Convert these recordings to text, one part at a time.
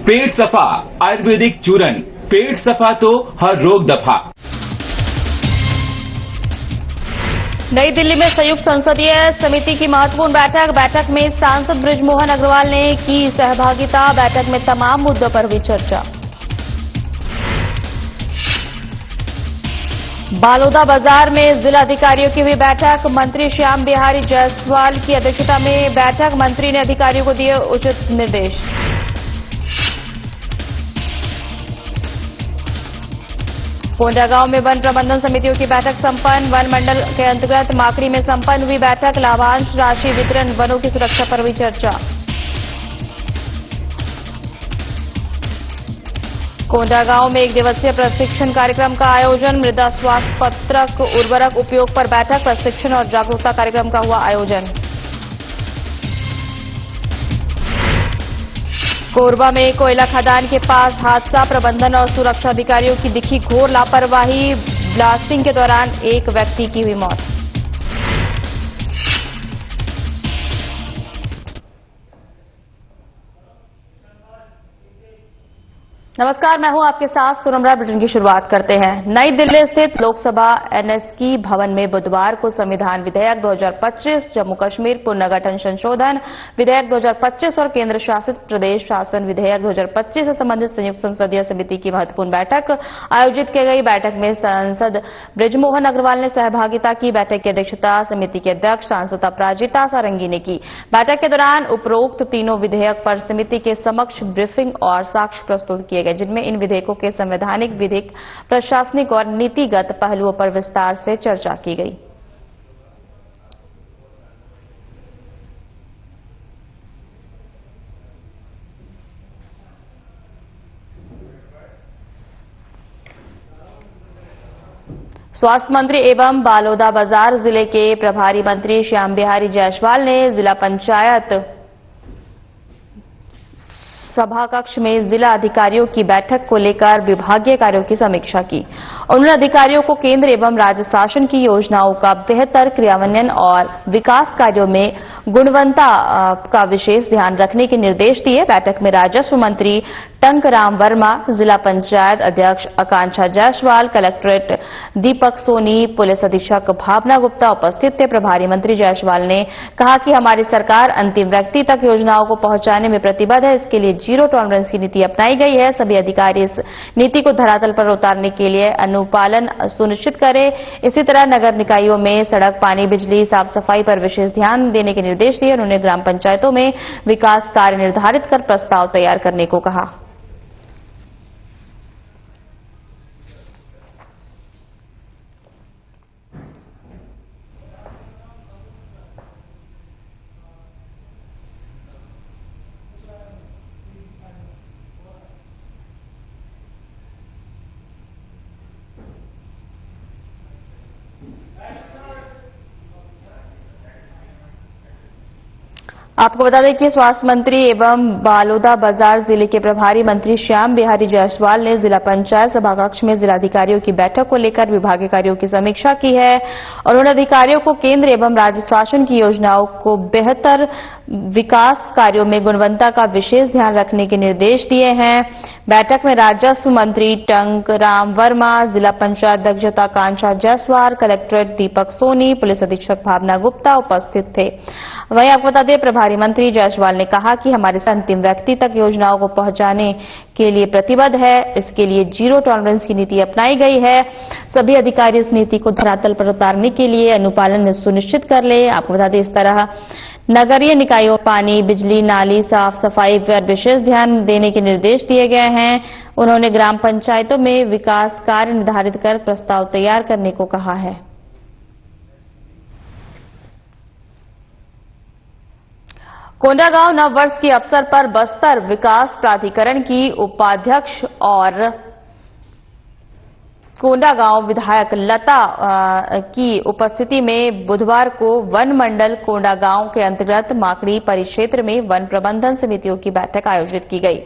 पेट सफा आयुर्वेदिक चूरन, पेट सफा तो हर रोग दफा। नई दिल्ली में संयुक्त संसदीय समिति की महत्वपूर्ण बैठक में सांसद बृजमोहन अग्रवाल ने की सहभागिता। बैठक में तमाम मुद्दों पर हुई चर्चा। बालोदा बाजार में जिला अधिकारियों की हुई बैठक। मंत्री श्याम बिहारी जायसवाल की अध्यक्षता में बैठक। मंत्री ने अधिकारियों को दिए उचित निर्देश। कोंडागांव में वन प्रबंधन समितियों की बैठक संपन्न। वन मंडल के अंतर्गत माकड़ी में संपन्न हुई बैठक। लाभांश राशि वितरण, वनों की सुरक्षा पर हुई चर्चा। कोंडागांव में 1 दिवसीय प्रशिक्षण कार्यक्रम का आयोजन। मृदा स्वास्थ्य पत्रक उर्वरक उपयोग पर बैठक, प्रशिक्षण और जागरूकता कार्यक्रम का हुआ आयोजन। कोरबा में कोयला खदान के पास हादसा। प्रबंधन और सुरक्षा अधिकारियों की दिखी घोर लापरवाही। ब्लास्टिंग के दौरान एक व्यक्ति की हुई मौत। नमस्कार, मैं हूं आपके साथ सुनमरा। बुलेटिन की शुरुआत करते हैं। नई दिल्ली स्थित लोकसभा एनएसकी भवन में बुधवार को संविधान विधेयक 2025, जम्मू कश्मीर पुनर्गठन संशोधन विधेयक 2025 और केंद्र शासित प्रदेश शासन विधेयक 2025 से संबंधित संयुक्त संसदीय समिति की महत्वपूर्ण बैठक आयोजित की गई। बैठक में सांसद बृजमोहन अग्रवाल ने सहभागिता की। बैठक की अध्यक्षता समिति के अध्यक्ष सांसद अपराजिता सारंगी ने की। बैठक के दौरान उपरोक्त तीनों विधेयक पर समिति के समक्ष ब्रीफिंग और साक्ष्य प्रस्तुत किए, जिनमें इन विधेयकों के संवैधानिक, विधिक, प्रशासनिक और नीतिगत पहलुओं पर विस्तार से चर्चा की गई। स्वास्थ्य मंत्री एवं बालोदा बाजार जिले के प्रभारी मंत्री श्याम बिहारी जायसवाल ने जिला पंचायत सभा कक्ष में जिला अधिकारियों की बैठक को लेकर विभागीय कार्यों की समीक्षा की। उन्होंने अधिकारियों को केंद्र एवं राज्य शासन की योजनाओं का बेहतर क्रियान्वयन और विकास कार्यों में गुणवत्ता का विशेष ध्यान रखने के निर्देश दिए। बैठक में राजस्व मंत्री टंकराम वर्मा, जिला पंचायत अध्यक्ष आकांक्षा जायसवाल, कलेक्ट्रेट दीपक सोनी, पुलिस अधीक्षक भावना गुप्ता उपस्थित थे। प्रभारी मंत्री जायसवाल ने कहा कि हमारी सरकार अंतिम व्यक्ति तक योजनाओं को पहुंचाने में प्रतिबद्ध है। इसके लिए जीरो टॉलरेंस की नीति अपनाई गई है। सभी अधिकारी इस नीति को धरातल पर उतारने के लिए अनुपालन सुनिश्चित करें। इसी तरह नगर निकायों में सड़क, पानी, बिजली, साफ सफाई पर विशेष ध्यान देने के निर्देश दिए। उन्होंने ग्राम पंचायतों में विकास कार्य निर्धारित कर प्रस्ताव तैयार करने को कहा। आपको बता दें कि स्वास्थ्य मंत्री एवं बालोदा बाजार जिले के प्रभारी मंत्री श्याम बिहारी जायसवाल ने जिला पंचायत सभाकक्ष में जिलाधिकारियों की बैठक को लेकर विभागीय कार्यों की समीक्षा की है और उन्होंने अधिकारियों को केंद्र एवं राज्य शासन की योजनाओं को बेहतर विकास कार्यों में गुणवत्ता का विशेष ध्यान रखने के निर्देश दिए हैं। बैठक में राजस्व मंत्री टंकराम वर्मा, जिला पंचायत अध्यक्ष आकांक्षा जायसवाल, कलेक्ट्रेट दीपक सोनी, पुलिस अधीक्षक भावना गुप्ता उपस्थित थे। वहीं आपको बता दें, प्रभारी मंत्री जायसवाल ने कहा कि हमारे अंतिम व्यक्ति तक योजनाओं को पहुंचाने के लिए प्रतिबद्ध है। इसके लिए जीरो टॉलरेंस की नीति अपनाई गई है। सभी अधिकारी इस नीति को धरातल पर उतारने के लिए अनुपालन सुनिश्चित कर ले। आपको बता दें, इस तरह नगरीय निकायों पानी, बिजली, नाली, साफ सफाई पर विशेष ध्यान देने के निर्देश दिए गए हैं। उन्होंने ग्राम पंचायतों में विकास कार्य निर्धारित कर प्रस्ताव तैयार करने को कहा है। कोंडागांव नववर्ष के अवसर पर बस्तर विकास प्राधिकरण की उपाध्यक्ष और कोंडागांव विधायक लता की उपस्थिति में बुधवार को वन मंडल कोंडागांव के अंतर्गत माकड़ी परिक्षेत्र में वन प्रबंधन समितियों की बैठक आयोजित की गई।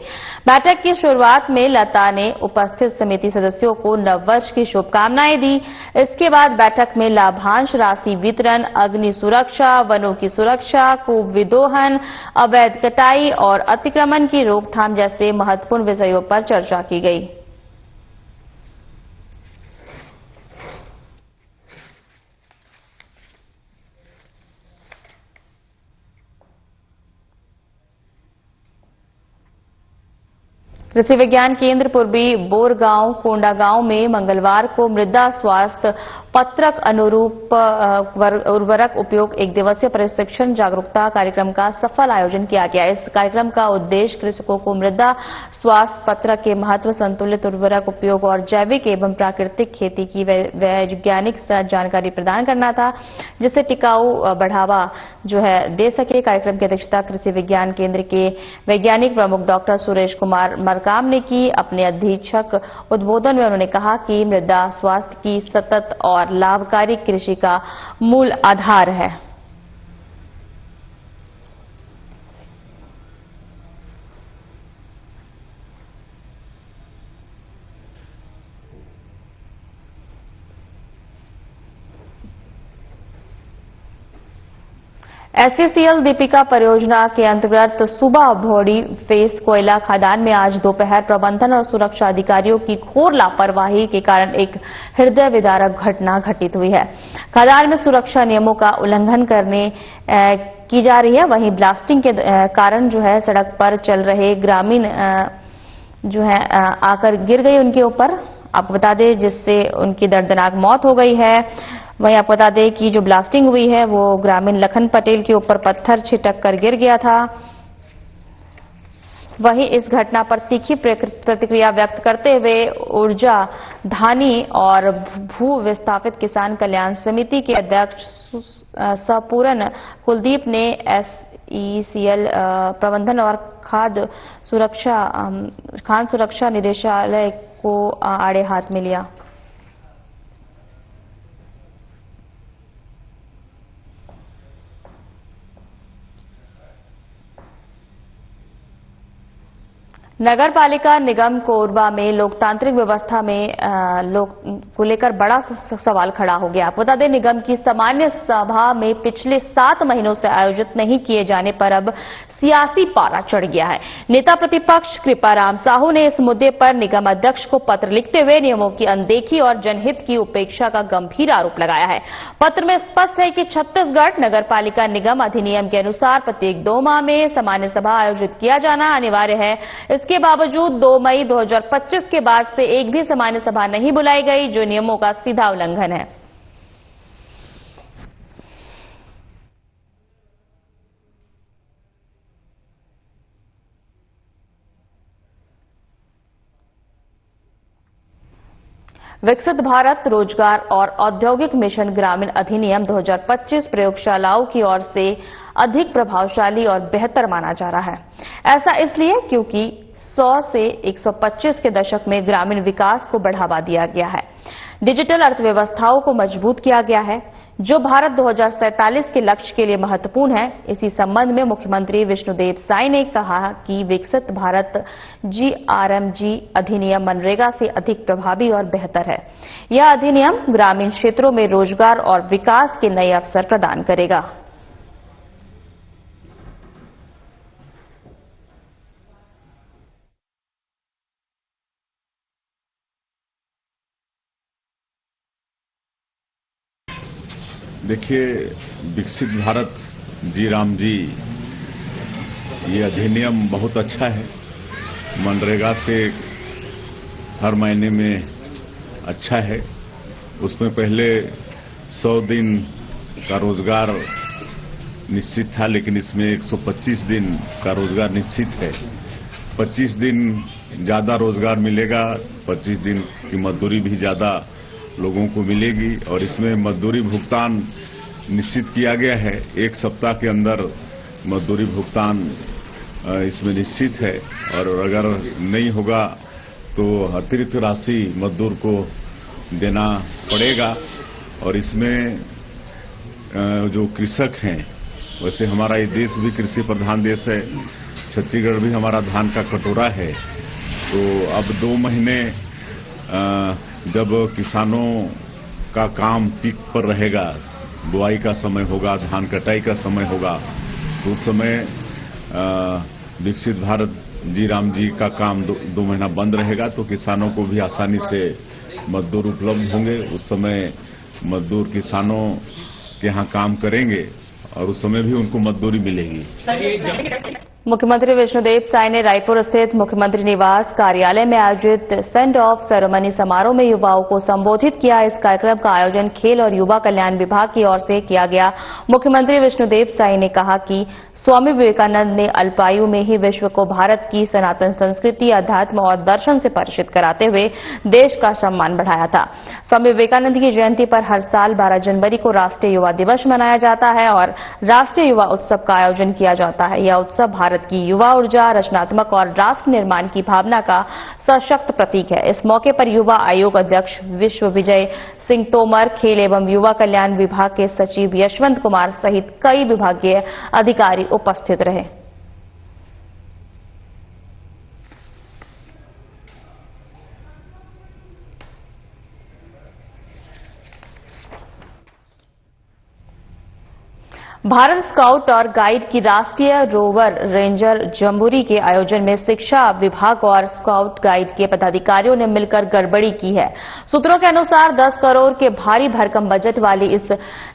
बैठक की शुरुआत में लता ने उपस्थित समिति सदस्यों को नववर्ष की शुभकामनाएं दी। इसके बाद बैठक में लाभांश राशि वितरण, अग्नि सुरक्षा, वनों की सुरक्षा, कूप विदोहन, अवैध कटाई और अतिक्रमण की रोकथाम जैसे महत्वपूर्ण विषयों पर चर्चा की गई। कृषि विज्ञान केंद्र पूर्वी बोरगांव कोंडागांव में मंगलवार को मृदा स्वास्थ्य पत्रक अनुरूप उर्वरक उपयोग एक दिवसीय प्रशिक्षण जागरूकता कार्यक्रम का सफल आयोजन किया गया। इस कार्यक्रम का उद्देश्य कृषकों को मृदा स्वास्थ्य पत्रक के महत्व, संतुलित उर्वरक उपयोग और जैविक एवं प्राकृतिक खेती की वैज्ञानिक जानकारी प्रदान करना था, जिससे टिकाऊ बढ़ावा दे सके। कार्यक्रम की अध्यक्षता कृषि विज्ञान केंद्र के वैज्ञानिक प्रमुख डॉक्टर सुरेश कुमार मरकाम ने की। अपने अधीक्षक उद्बोधन में उन्होंने कहा कि मृदा स्वास्थ्य की सतत और लाभकारी कृषि का मूल आधार है। एससीसीएल दीपिका परियोजना के अंतर्गत सुबह भौड़ी फेस कोयला खदान में आज दोपहर प्रबंधन और सुरक्षा अधिकारियों की घोर लापरवाही के कारण एक हृदय विदारक घटना घटित हुई है। खदान में सुरक्षा नियमों का उल्लंघन की जा रही है। वहीं ब्लास्टिंग के कारण सड़क पर चल रहे ग्रामीण आकर गिर गए उनके ऊपर, आपको बता दें, जिससे उनकी दर्दनाक मौत हो गई है। वहीं आपको बता दें कि जो ब्लास्टिंग हुई है वो ग्रामीण लखन पटेल के ऊपर पत्थर छिटक कर गिर गया था। वहीं इस घटना पर तीखी प्रतिक्रिया व्यक्त करते हुए ऊर्जा धानी और भू विस्थापित किसान कल्याण समिति के अध्यक्ष सपूरन कुलदीप ने एससीसीएल प्रबंधन और खाद्य सुरक्षा निदेशालय को आड़े हाथ में लिया। नगर पालिका निगम कोरबा में लोकतांत्रिक व्यवस्था में को लेकर बड़ा सवाल खड़ा हो गया। बता दें, निगम की सामान्य सभा में पिछले 7 महीनों से आयोजित नहीं किए जाने पर अब सियासी पारा चढ़ गया है। नेता प्रतिपक्ष कृपाराम साहू ने इस मुद्दे पर निगम अध्यक्ष को पत्र लिखते हुए नियमों की अनदेखी और जनहित की उपेक्षा का गंभीर आरोप लगाया है। पत्र में स्पष्ट है कि छत्तीसगढ़ नगर पालिका निगम अधिनियम के अनुसार प्रत्येक 2 माह में सामान्य सभा आयोजित किया जाना अनिवार्य है। इसके बावजूद 2 मई 2025 के बाद से एक भी सामान्य सभा नहीं बुलाई गई, जो नियमों का सीधा उल्लंघन है। विकसित भारत रोजगार और औद्योगिक मिशन ग्रामीण अधिनियम 2025 प्रयोगशालाओं की ओर से अधिक प्रभावशाली और बेहतर माना जा रहा है। ऐसा इसलिए क्योंकि 100 से 125 के दशक में ग्रामीण विकास को बढ़ावा दिया गया है, डिजिटल अर्थव्यवस्थाओं को मजबूत किया गया है, जो भारत 2047 के लक्ष्य के लिए महत्वपूर्ण है। इसी संबंध में मुख्यमंत्री विष्णुदेव साय ने कहा कि विकसित भारत GRMG अधिनियम मनरेगा से अधिक प्रभावी और बेहतर है। यह अधिनियम ग्रामीण क्षेत्रों में रोजगार और विकास के नए अवसर प्रदान करेगा। देखिए, विकसित भारत GRMG ये अधिनियम बहुत अच्छा है। मनरेगा से हर महीने में अच्छा है। उसमें पहले 100 दिन का रोजगार निश्चित था, लेकिन इसमें 125 दिन का रोजगार निश्चित है। 25 दिन ज्यादा रोजगार मिलेगा, 25 दिन की मजदूरी भी ज्यादा लोगों को मिलेगी। और इसमें मजदूरी भुगतान निश्चित किया गया है। 1 सप्ताह के अंदर मजदूरी भुगतान इसमें निश्चित है, और अगर नहीं होगा तो अतिरिक्त राशि मजदूर को देना पड़ेगा। और इसमें जो कृषक हैं, वैसे हमारा ये देश भी कृषि प्रधान देश है, छत्तीसगढ़ भी हमारा धान का कटोरा है। तो अब 2 महीने जब किसानों का काम पीक पर रहेगा, बुआई का समय होगा, धान कटाई का समय होगा, तो उस समय विकसित भारत जी राम जी का काम 2 महीना बंद रहेगा। तो किसानों को भी आसानी से मजदूर उपलब्ध होंगे। उस समय मजदूर किसानों के यहाँ काम करेंगे और उस समय भी उनको मजदूरी मिलेगी। मुख्यमंत्री विष्णुदेव साय ने रायपुर स्थित मुख्यमंत्री निवास कार्यालय में आयोजित सेंड ऑफ सेरेमनी समारोह में युवाओं को संबोधित किया। इस कार्यक्रम का आयोजन खेल और युवा कल्याण विभाग की ओर से किया गया। मुख्यमंत्री विष्णुदेव साय ने कहा कि स्वामी विवेकानंद ने अल्पायु में ही विश्व को भारत की सनातन संस्कृति, अध्यात्म और दर्शन से परिचित कराते हुए देश का सम्मान बढ़ाया था। स्वामी विवेकानंद की जयंती पर हर साल 12 जनवरी को राष्ट्रीय युवा दिवस मनाया जाता है और राष्ट्रीय युवा उत्सव का आयोजन किया जाता है। यह उत्सव भारत की युवा ऊर्जा, रचनात्मक और राष्ट्र निर्माण की भावना का सशक्त प्रतीक है। इस मौके पर युवा आयोग अध्यक्ष विश्व विजय सिंह तोमर, खेल एवं युवा कल्याण विभाग के सचिव यशवंत कुमार सहित कई विभागीय अधिकारी उपस्थित रहे। भारत स्काउट और गाइड की राष्ट्रीय रोवर रेंजर जम्बूरी के आयोजन में शिक्षा विभाग और स्काउट गाइड के पदाधिकारियों ने मिलकर गड़बड़ी की है। सूत्रों के अनुसार 10 करोड़ के भारी भरकम बजट वाली इस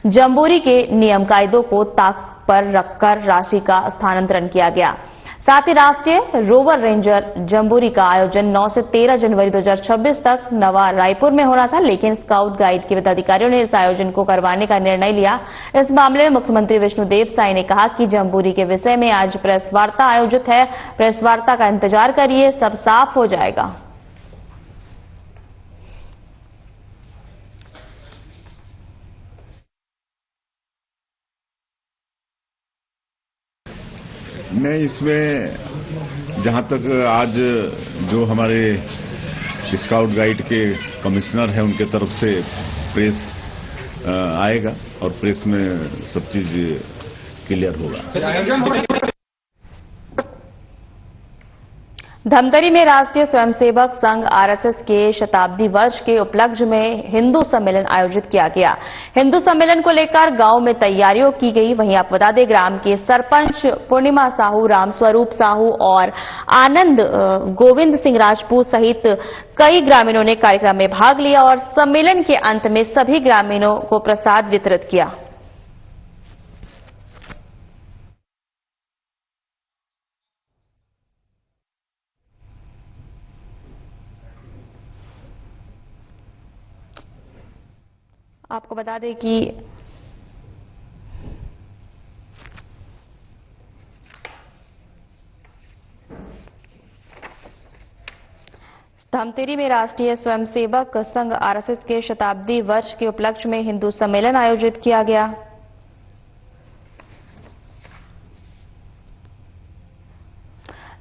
जम्बूरी के नियम कायदों को ताक पर रखकर राशि का स्थानांतरण किया गया। साथ ही राष्ट्रीय रोवर रेंजर जम्बूरी का आयोजन 9 से 13 जनवरी 2026 तक नवा रायपुर में होना था, लेकिन स्काउट गाइड के पदाधिकारियों ने इस आयोजन को करवाने का निर्णय लिया। इस मामले में मुख्यमंत्री विष्णुदेव साय ने कहा कि जम्बूरी के विषय में आज प्रेस वार्ता आयोजित है। प्रेस वार्ता का इंतजार करिए, सब साफ हो जाएगा। नहीं, इसमें जहां तक आज जो हमारे स्काउट गाइड के कमिश्नर हैं, उनके तरफ से प्रेस आएगा और प्रेस में सब चीज क्लियर होगा। धमतरी में राष्ट्रीय स्वयंसेवक संघ आरएसएस के शताब्दी वर्ष के उपलक्ष्य में हिंदू सम्मेलन आयोजित किया गया। हिंदू सम्मेलन को लेकर गांव में तैयारियों की गई। वहीं आपको बता दें, ग्राम के सरपंच पूर्णिमा साहू, रामस्वरूप साहू और आनंद गोविंद सिंह राजपूत सहित कई ग्रामीणों ने कार्यक्रम में भाग लिया और सम्मेलन के अंत में सभी ग्रामीणों को प्रसाद वितरित किया। आपको बता दें कि धमतरी में राष्ट्रीय स्वयंसेवक संघ आरएसएस के शताब्दी वर्ष के उपलक्ष्य में हिंदू सम्मेलन आयोजित किया गया।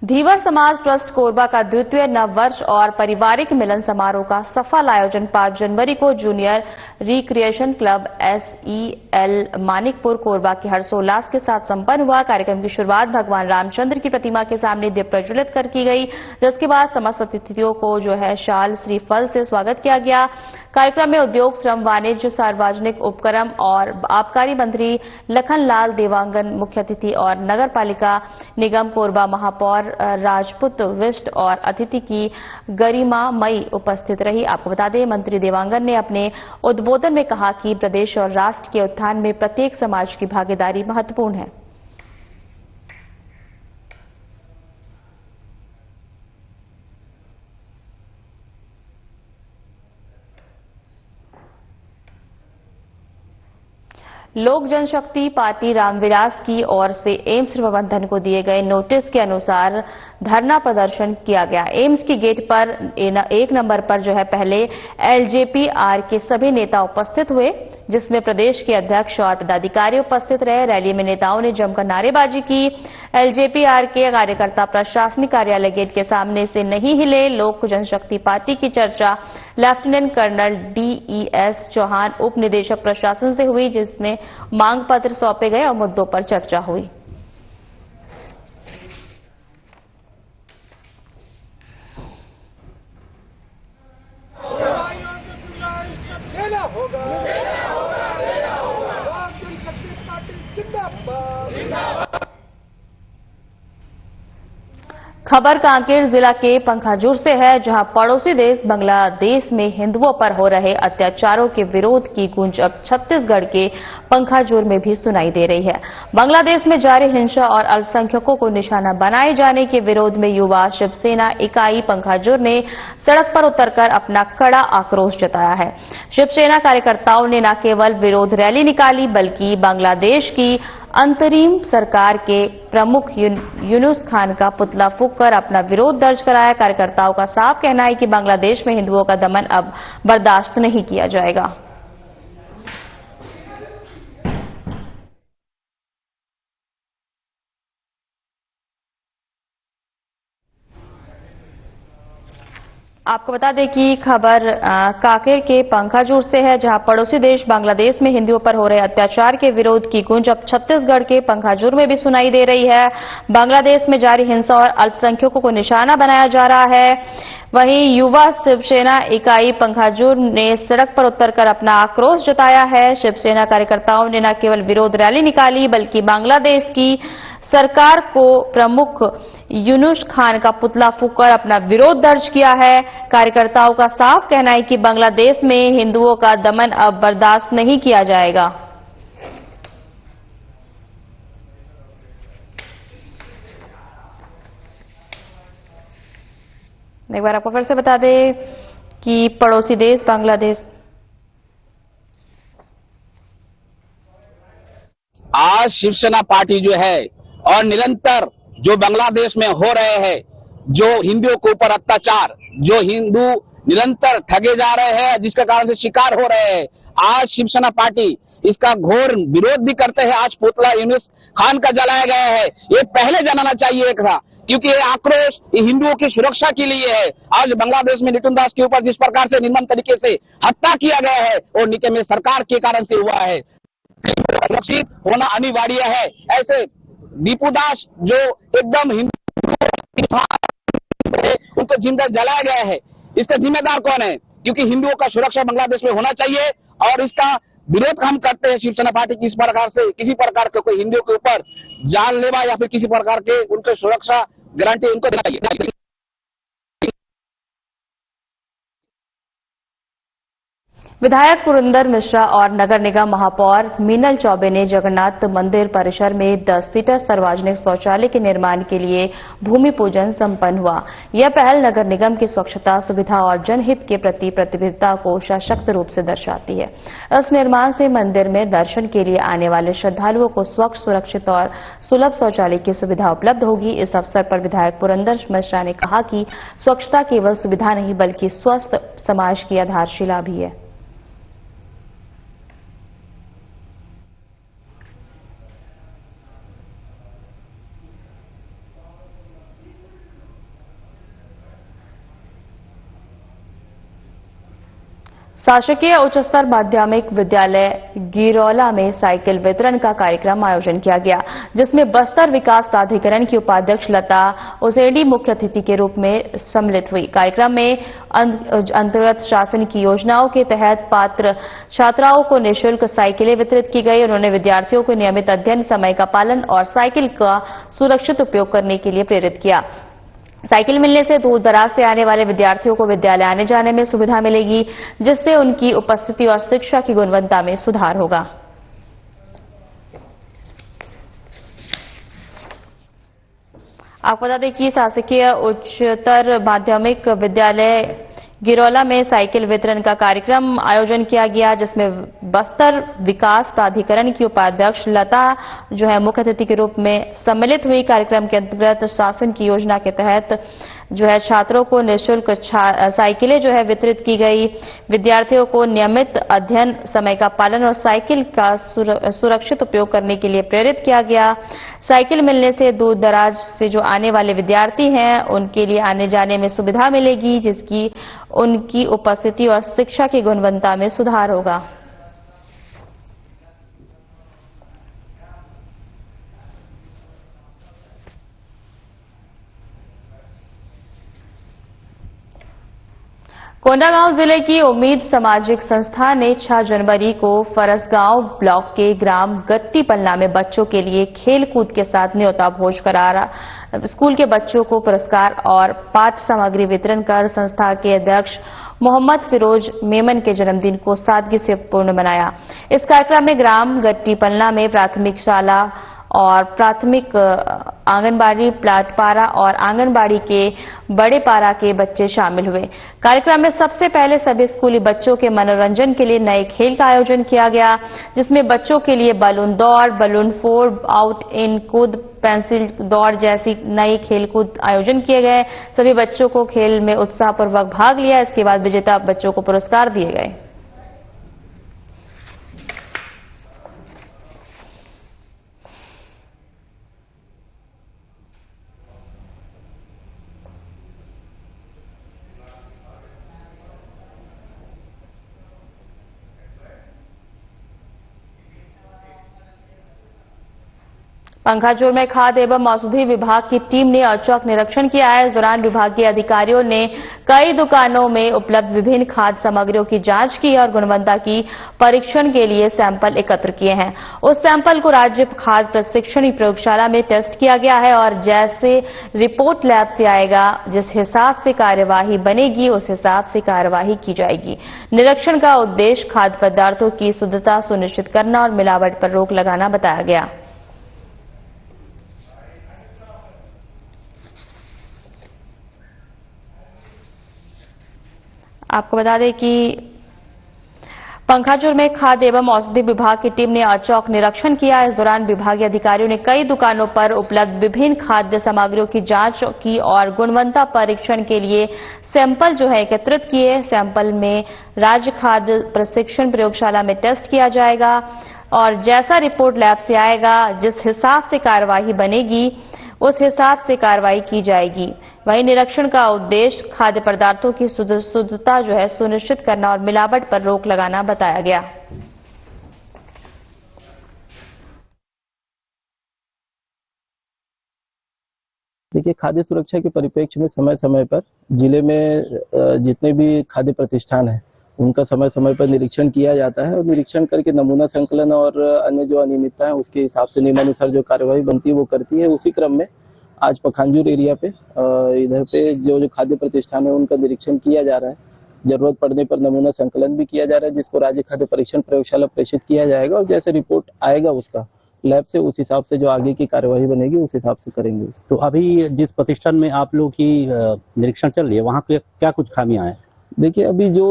धीवर समाज ट्रस्ट कोरबा का द्वितीय नववर्ष और पारिवारिक मिलन समारोह का सफल आयोजन 5 जनवरी को junior recreation club SEL Manikpur Korba के हर्षोल्लास के साथ संपन्न हुआ। कार्यक्रम की शुरुआत भगवान रामचंद्र की प्रतिमा के सामने दीप प्रज्वलित कर की गई, जिसके बाद समस्त अतिथियों को शाल श्रीफल से स्वागत किया गया। कार्यक्रम में उद्योग, श्रम, वाणिज्य, सार्वजनिक उपक्रम और आबकारी मंत्री लखनलाल देवांगन मुख्य अतिथि और नगर पालिका निगम कोरबा महापौर राजपूत विष्ट और अतिथि की गरिमामयी उपस्थित रही। आपको बता दें, मंत्री देवांगन ने अपने उद्बोधन में कहा कि प्रदेश और राष्ट्र के उत्थान में प्रत्येक समाज की भागीदारी महत्वपूर्ण है। लोक जनशक्ति पार्टी रामविलास की ओर से एम्स प्रबंधन को दिए गए नोटिस के अनुसार धरना प्रदर्शन किया गया। एम्स की गेट पर 1 नंबर पर पहले LJPR के सभी नेता उपस्थित हुए। जिसमें प्रदेश के अध्यक्ष और पदाधिकारी उपस्थित रहे। रैली में नेताओं ने जमकर नारेबाजी की। एलजेपीआर के कार्यकर्ता प्रशासनिक कार्यालय गेट के सामने से नहीं हिले। लोक जनशक्ति पार्टी की चर्चा लेफ्टिनेंट कर्नल डीईएस चौहान उप निदेशक प्रशासन से हुई, जिसमें मांग पत्र सौंपे गए और मुद्दों पर चर्चा हुई। खबर कांकेर जिला के पंखाजूर से है, जहां पड़ोसी देश बांग्लादेश में हिंदुओं पर हो रहे अत्याचारों के विरोध की गूंज अब छत्तीसगढ़ के पंखाजूर में भी सुनाई दे रही है। बांग्लादेश में जारी हिंसा और अल्पसंख्यकों को निशाना बनाए जाने के विरोध में युवा शिवसेना इकाई पंखाजूर ने सड़क पर उतरकर अपना कड़ा आक्रोश जताया है। शिवसेना कार्यकर्ताओं ने न केवल विरोध रैली निकाली, बल्कि बांग्लादेश की अंतरिम सरकार के प्रमुख यूनुस खान का पुतला फूंककर अपना विरोध दर्ज कराया। कार्यकर्ताओं का साफ कहना है कि बांग्लादेश में हिंदुओं का दमन अब बर्दाश्त नहीं किया जाएगा। आपको बता दें कि खबर कांकेर के पंखाजूर से है, जहां पड़ोसी देश बांग्लादेश में हिंदुओं पर हो रहे अत्याचार के विरोध की गूंज अब छत्तीसगढ़ के पंखाजूर में भी सुनाई दे रही है। बांग्लादेश में जारी हिंसा और अल्पसंख्यकों को निशाना बनाया जा रहा है। वहीं युवा शिवसेना इकाई पंखाजूर ने सड़क पर उतरकर अपना आक्रोश जताया है। शिवसेना कार्यकर्ताओं ने न केवल विरोध रैली निकाली, बल्कि बांग्लादेश की सरकार को प्रमुख यूनुस खान का पुतला फूंककर अपना विरोध दर्ज किया है। कार्यकर्ताओं का साफ कहना है कि बांग्लादेश में हिंदुओं का दमन अब बर्दाश्त नहीं किया जाएगा। एक बार आपको फिर से बता दें कि पड़ोसी देश बांग्लादेश आज शिवसेना पार्टी जो है और निरंतर जो बांग्लादेश में हो रहे हैं, जो हिंदुओं के ऊपर अत्याचार, जो हिंदू निरंतर ठगे जा रहे हैं, जिसके कारण से शिकार हो रहे हैं, आज शिवसेना पार्टी इसका घोर विरोध भी करते हैं। आज पुतला यूनुस खान का जलाया गया है, ये पहले जलाना चाहिए था, क्योंकि ये आक्रोश हिंदुओं की सुरक्षा के लिए है। आज बांग्लादेश में लिटन दास के ऊपर जिस प्रकार से निर्मम तरीके से हत्या किया गया है, वो नीचे में सरकार के कारण से हुआ है। सुरक्षित होना अनिवार्य है। ऐसे दीपू दास जो एकदम हिंदू उनको जिंदा जलाया गया है, इसका जिम्मेदार कौन है? क्योंकि हिंदुओं का सुरक्षा बांग्लादेश में होना चाहिए और इसका विरोध हम करते हैं शिवसेना पार्टी की। इस प्रकार से किसी प्रकार के कोई हिंदुओं के ऊपर जानलेवा या फिर किसी प्रकार के उनके सुरक्षा गारंटी उनको देना चाहिए। विधायक पुरंदर मिश्रा और नगर निगम महापौर मीनल चौबे ने जगन्नाथ मंदिर परिसर में 10 सीटर सार्वजनिक शौचालय के निर्माण के लिए भूमि पूजन संपन्न हुआ। यह पहल नगर निगम की स्वच्छता, सुविधा और जनहित के प्रति प्रतिबद्धता को सशक्त रूप से दर्शाती है। इस निर्माण से मंदिर में दर्शन के लिए आने वाले श्रद्धालुओं को स्वच्छ, सुरक्षित और सुलभ शौचालय की सुविधा उपलब्ध होगी। इस अवसर पर विधायक पुरंदर मिश्रा ने कहा कि स्वच्छता केवल सुविधा नहीं, बल्कि स्वस्थ समाज की आधारशिला भी है। शासकीय उच्च स्तर माध्यमिक विद्यालय गिरौला में साइकिल वितरण का कार्यक्रम आयोजन किया गया, जिसमें बस्तर विकास प्राधिकरण की उपाध्यक्ष लता उसेंडी मुख्य अतिथि के रूप में सम्मिलित हुई। कार्यक्रम में अंतर्गत शासन की योजनाओं के तहत पात्र छात्राओं को निःशुल्क साइकिलें वितरित की गई। उन्होंने विद्यार्थियों को नियमित अध्ययन, समय का पालन और साइकिल का सुरक्षित उपयोग करने के लिए प्रेरित किया। साइकिल मिलने से दूर दराज से आने वाले विद्यार्थियों को विद्यालय आने जाने में सुविधा मिलेगी, जिससे उनकी उपस्थिति और शिक्षा की गुणवत्ता में सुधार होगा। आपको बता दें कि शासकीय उच्चतर माध्यमिक विद्यालय गिरौला में साइकिल वितरण का कार्यक्रम आयोजन किया गया, जिसमें बस्तर विकास प्राधिकरण की उपाध्यक्ष लता जो है मुख्य अतिथि के रूप में सम्मिलित हुई। कार्यक्रम के अंतर्गत शासन की योजना के तहत जो है छात्रों को निःशुल्क साइकिलें जो है वितरित की गई। विद्यार्थियों को नियमित अध्ययन, समय का पालन और साइकिल का सुरक्षित उपयोग करने के लिए प्रेरित किया गया। साइकिल मिलने से दूर दराज से जो आने वाले विद्यार्थी हैं उनके लिए आने जाने में सुविधा मिलेगी, जिसकी उनकी उपस्थिति और शिक्षा की गुणवत्ता में सुधार होगा। कोंडागांव जिले की उम्मीद सामाजिक संस्था ने 6 जनवरी को फरसगांव ब्लॉक के ग्राम गट्टी पलना में बच्चों के लिए खेल कूद के साथ न्योता भोज करारा स्कूल के बच्चों को पुरस्कार और पाठ्य सामग्री वितरण कर संस्था के अध्यक्ष मोहम्मद फिरोज मेमन के जन्मदिन को सादगी से पूर्ण बनाया। इस कार्यक्रम में ग्राम गट्टी पलना में प्राथमिक शाला और प्राथमिक आंगनबाड़ी प्लाटपारा और आंगनबाड़ी के बड़े पारा के बच्चे शामिल हुए। कार्यक्रम में सबसे पहले सभी स्कूली बच्चों के मनोरंजन के लिए नए खेल का आयोजन किया गया, जिसमें बच्चों के लिए बलून दौड़, बलून 4 आउट इन कूद, पेंसिल दौड़ जैसी नई खेल कूद आयोजन किए गए। सभी बच्चों को खेल में उत्साहपूर्वक भाग लिया। इसके बाद विजेता बच्चों को पुरस्कार दिए गए। पंखाजोर में खाद्य एवं औषधि विभाग की टीम ने औचक निरीक्षण किया है। इस दौरान विभागीय अधिकारियों ने कई दुकानों में उपलब्ध विभिन्न खाद्य सामग्रियों की जांच की और गुणवत्ता की परीक्षण के लिए सैंपल एकत्र किए हैं। उस सैंपल को राज्य खाद्य प्रशिक्षण प्रयोगशाला में टेस्ट किया गया है और जैसे रिपोर्ट लैब से आएगा, जिस हिसाब से कार्यवाही बनेगी उस हिसाब से कार्यवाही की जाएगी। निरीक्षण का उद्देश्य खाद्य पदार्थों की शुद्धता सुनिश्चित करना और मिलावट पर रोक लगाना बताया गया। आपको बता दें कि पंखाजोर में खाद्य एवं औषधि विभाग की टीम ने औचक निरीक्षण किया। इस दौरान विभागीय अधिकारियों ने कई दुकानों पर उपलब्ध विभिन्न खाद्य सामग्रियों की जांच की और गुणवत्ता परीक्षण के लिए सैंपल जो है एकत्रित किए। सैंपल में राज्य खाद्य प्रशिक्षण प्रयोगशाला में टेस्ट किया जाएगा और जैसा रिपोर्ट लैब से आएगा, जिस हिसाब से कार्यवाही बनेगी उस हिसाब से कार्रवाई की जाएगी। वहीं निरीक्षण का उद्देश्य खाद्य पदार्थों की शुद्धता जो है सुनिश्चित करना और मिलावट पर रोक लगाना बताया गया। देखिए, खाद्य सुरक्षा के परिप्रेक्ष्य में समय समय पर जिले में जितने भी खाद्य प्रतिष्ठान हैं उनका समय समय पर निरीक्षण किया जाता है और निरीक्षण करके नमूना संकलन और अन्य जो अनियमितता है उसके हिसाब से नियमानुसार जो कार्यवाही बनती है वो करती है। उसी क्रम में आज पखांजूर एरिया पे इधर पे जो खाद्य प्रतिष्ठान है उनका निरीक्षण किया जा रहा है। जरूरत पड़ने पर नमूना संकलन भी किया जा रहा है, जिसको राज्य खाद्य परीक्षण प्रयोगशाला प्रेषित किया जाएगा और जैसे रिपोर्ट आएगा उसका लैब से उस हिसाब से जो आगे की कार्यवाही बनेगी उस हिसाब से करेंगे। तो अभी जिस प्रतिष्ठान में आप लोग की निरीक्षण चल रही है वहाँ पे क्या कुछ खामियां हैं? देखिए, अभी जो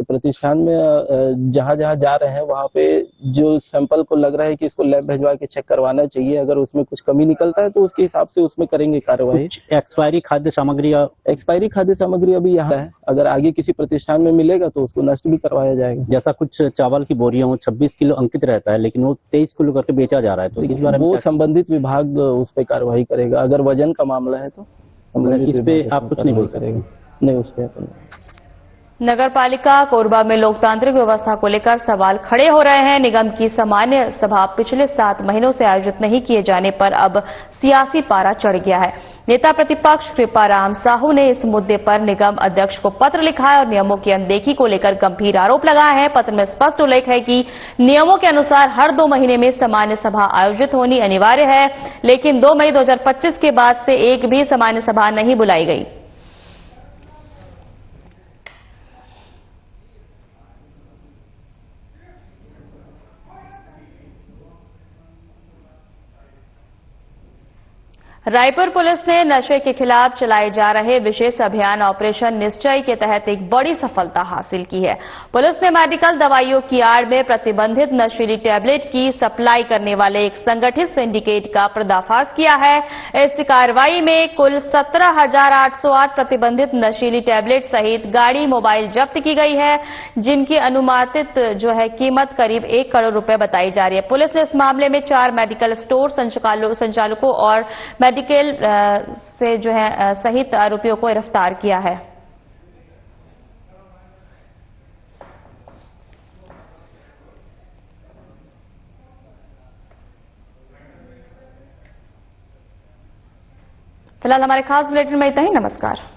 प्रतिष्ठान में जहाँ जहाँ जा रहे हैं वहाँ पे जो सैंपल को लग रहा है कि इसको लैब भिजवा के चेक करवाना चाहिए, अगर उसमें कुछ कमी निकलता है तो उसके हिसाब से उसमें करेंगे कार्रवाई। एक्सपायरी खाद्य सामग्री अभी यहाँ है, अगर आगे किसी प्रतिष्ठान में मिलेगा तो उसको नष्ट भी करवाया जाएगा। जैसा कुछ चावल की बोरियां 26 किलो अंकित रहता है लेकिन वो 23 किलो करके बेचा जा रहा है, तो इस बारे में वो संबंधित विभाग उस पर कार्रवाई करेगा। अगर वजन का मामला है तो इस पे आप कुछ नहीं बोल सकते? नहीं, उस पर नगर पालिका कोरबा में लोकतांत्रिक व्यवस्था को लेकर सवाल खड़े हो रहे हैं। निगम की सामान्य सभा पिछले 7 महीनों से आयोजित नहीं किए जाने पर अब सियासी पारा चढ़ गया है। नेता प्रतिपक्ष कृपाराम साहू ने इस मुद्दे पर निगम अध्यक्ष को पत्र लिखा है और नियमों की अनदेखी को लेकर गंभीर आरोप लगाया है। पत्र में स्पष्ट उल्लेख है कि नियमों के अनुसार हर 2 महीने में सामान्य सभा आयोजित होनी अनिवार्य है, लेकिन 2 मई 2025 के बाद से एक भी सामान्य सभा नहीं बुलाई गई। रायपुर पुलिस ने नशे के खिलाफ चलाए जा रहे विशेष अभियान ऑपरेशन निश्चय के तहत एक बड़ी सफलता हासिल की है। पुलिस ने मेडिकल दवाइयों की आड़ में प्रतिबंधित नशीली टैबलेट की सप्लाई करने वाले एक संगठित सिंडिकेट का पर्दाफाश किया है। इस कार्रवाई में कुल 17,808 प्रतिबंधित नशीली टैबलेट सहित गाड़ी, मोबाइल जब्त की गई है, जिनकी अनुमानित कीमत करीब 1 करोड़ रुपए बताई जा रही है। पुलिस ने इस मामले में 4 मेडिकल स्टोर संचालकों और मेडिकल से सहित आरोपियों को गिरफ्तार किया है। फिलहाल हमारे खास बुलेटिन में इतना ही। नमस्कार।